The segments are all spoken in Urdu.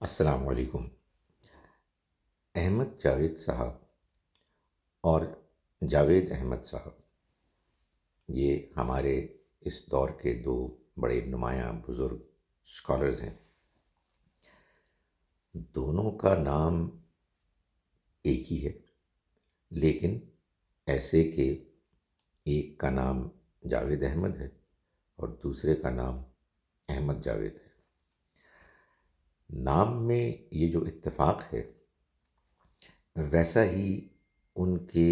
السلام علیکم۔ احمد جاوید صاحب اور جاوید احمد صاحب یہ ہمارے اس دور کے دو بڑے نمایاں بزرگ اسکالرز ہیں۔ دونوں کا نام ایک ہی ہے، لیکن ایسے کہ ایک کا نام جاوید احمد ہے اور دوسرے کا نام احمد جاوید ہے۔ نام میں یہ جو اتفاق ہے، ویسا ہی ان کے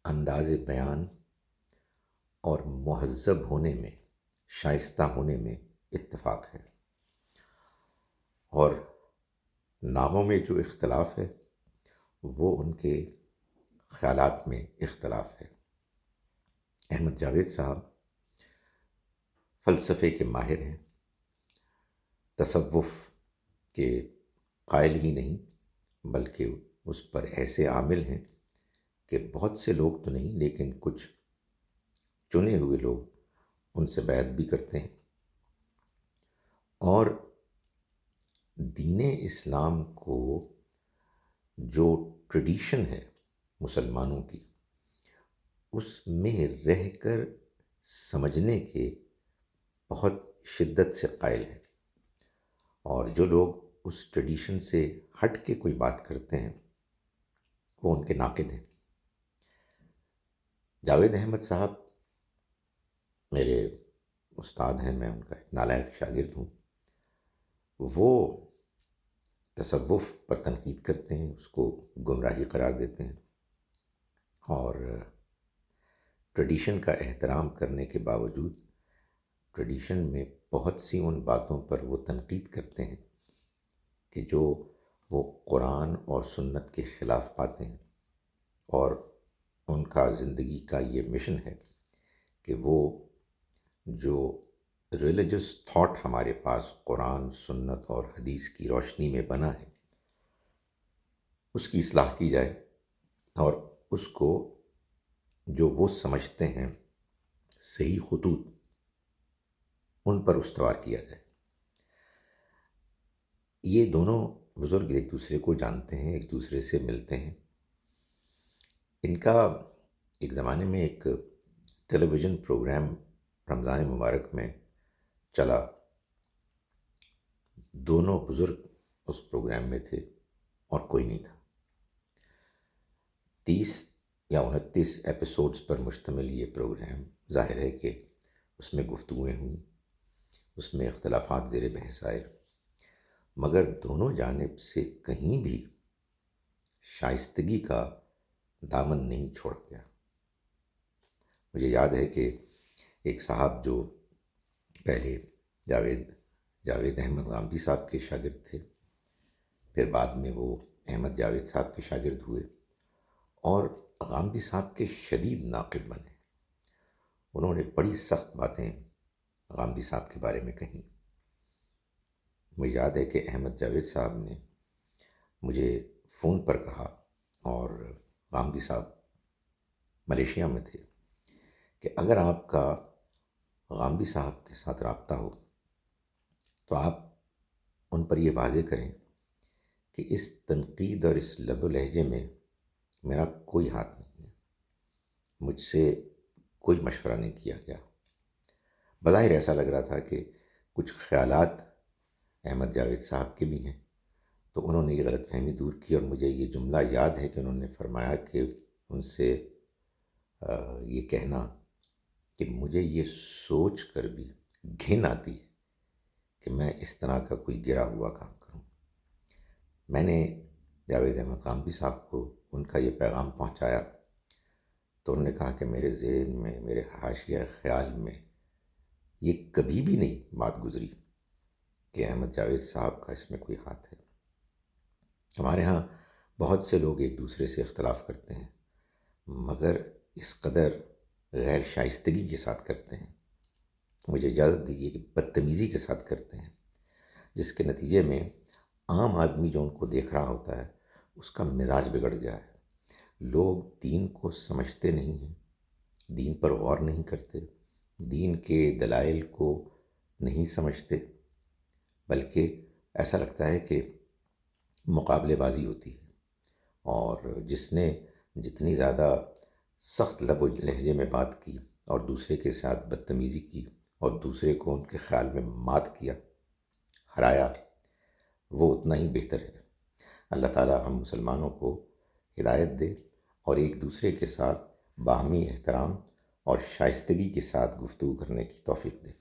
انداز بیان اور مہذب ہونے میں، شائستہ ہونے میں اتفاق ہے۔ اور ناموں میں جو اختلاف ہے وہ ان کے خیالات میں اختلاف ہے۔ احمد جاوید صاحب فلسفے کے ماہر ہیں، تصوف کے قائل ہی نہیں بلکہ اس پر ایسے عامل ہیں کہ بہت سے لوگ تو نہیں لیکن کچھ چنے ہوئے لوگ ان سے بیعت بھی کرتے ہیں، اور دین اسلام کو جو ٹریڈیشن ہے مسلمانوں کی، اس میں رہ کر سمجھنے کے بہت شدت سے قائل ہیں، اور جو لوگ اس ٹریڈیشن سے ہٹ کے کوئی بات کرتے ہیں وہ ان کے ناقد ہیں۔ جاوید احمد صاحب میرے استاد ہیں، میں ان کا ایک نالائق شاگرد ہوں۔ وہ تصوف پر تنقید کرتے ہیں، اس کو گمراہی قرار دیتے ہیں، اور ٹریڈیشن کا احترام کرنے کے باوجود ٹریڈیشن میں بہت سی ان باتوں پر وہ تنقید کرتے ہیں کہ جو وہ قرآن اور سنت کے خلاف پاتے ہیں، اور ان کا زندگی کا یہ مشن ہے کہ وہ جو ریلیجس تھاٹ ہمارے پاس قرآن، سنت اور حدیث کی روشنی میں بنا ہے، اس کی اصلاح کی جائے، اور اس کو جو وہ سمجھتے ہیں صحیح خطوط، ان پر استوار کیا جائے۔ یہ دونوں بزرگ ایک دوسرے کو جانتے ہیں، ایک دوسرے سے ملتے ہیں۔ ان کا ایک زمانے میں ایک ٹیلی ویژن پروگرام رمضان مبارک میں چلا، دونوں بزرگ اس پروگرام میں تھے اور کوئی نہیں تھا۔ 30 یا 29 ایپیسوڈز پر مشتمل یہ پروگرام، ظاہر ہے کہ اس میں گفتگویں ہوئیں، اس میں اختلافات زیر بحث آئے، مگر دونوں جانب سے کہیں بھی شائستگی کا دامن نہیں چھوڑ گیا۔ مجھے یاد ہے کہ ایک صاحب جو پہلے جاوید احمد غامدی صاحب کے شاگرد تھے، پھر بعد میں وہ احمد جاوید صاحب کے شاگرد ہوئے اور غامدی صاحب کے شدید ناقد بنے۔ انہوں نے بڑی سخت باتیں غامدی صاحب کے بارے میں کہیں۔ مجھے یاد ہے کہ احمد جاوید صاحب نے مجھے فون پر کہا، اور غامدی صاحب ملیشیا میں تھے، کہ اگر آپ کا غامدی صاحب کے ساتھ رابطہ ہو تو آپ ان پر یہ واضح کریں کہ اس تنقید اور اس لب و لہجے میں میرا کوئی ہاتھ نہیں ہے، مجھ سے کوئی مشورہ نہیں کیا گیا۔ بظاہر ایسا لگ رہا تھا کہ کچھ خیالات احمد جاوید صاحب کے بھی ہیں، تو انہوں نے یہ غلط فہمی دور کی، اور مجھے یہ جملہ یاد ہے کہ انہوں نے فرمایا کہ ان سے یہ کہنا کہ مجھے یہ سوچ کر بھی گھن آتی ہے کہ میں اس طرح کا کوئی گرا ہوا کام کروں۔ میں نے جاوید احمد غامدی صاحب کو ان کا یہ پیغام پہنچایا تو انہوں نے کہا کہ میرے ذہن میں، میرے حاشیہ خیال میں یہ کبھی بھی نہیں بات گزری کہ احمد جاوید صاحب کا اس میں کوئی ہاتھ ہے۔ ہمارے ہاں بہت سے لوگ ایک دوسرے سے اختلاف کرتے ہیں، مگر اس قدر غیر شائستگی کے ساتھ کرتے ہیں، مجھے اجازت دیجیے کہ بدتمیزی کے ساتھ کرتے ہیں، جس کے نتیجے میں عام آدمی جو ان کو دیکھ رہا ہوتا ہے اس کا مزاج بگڑ گیا ہے۔ لوگ دین کو سمجھتے نہیں ہیں، دین پر غور نہیں کرتے، دین کے دلائل کو نہیں سمجھتے، بلکہ ایسا لگتا ہے کہ مقابلے بازی ہوتی ہے، اور جس نے جتنی زیادہ سخت لب و لہجے میں بات کی اور دوسرے کے ساتھ بدتمیزی کی اور دوسرے کو ان کے خیال میں مات کیا، ہرایا، وہ اتنا ہی بہتر ہے۔ اللہ تعالیٰ ہم مسلمانوں کو ہدایت دے اور ایک دوسرے کے ساتھ باہمی احترام اور شائستگی کے ساتھ گفتگو کرنے کی توفیق دے۔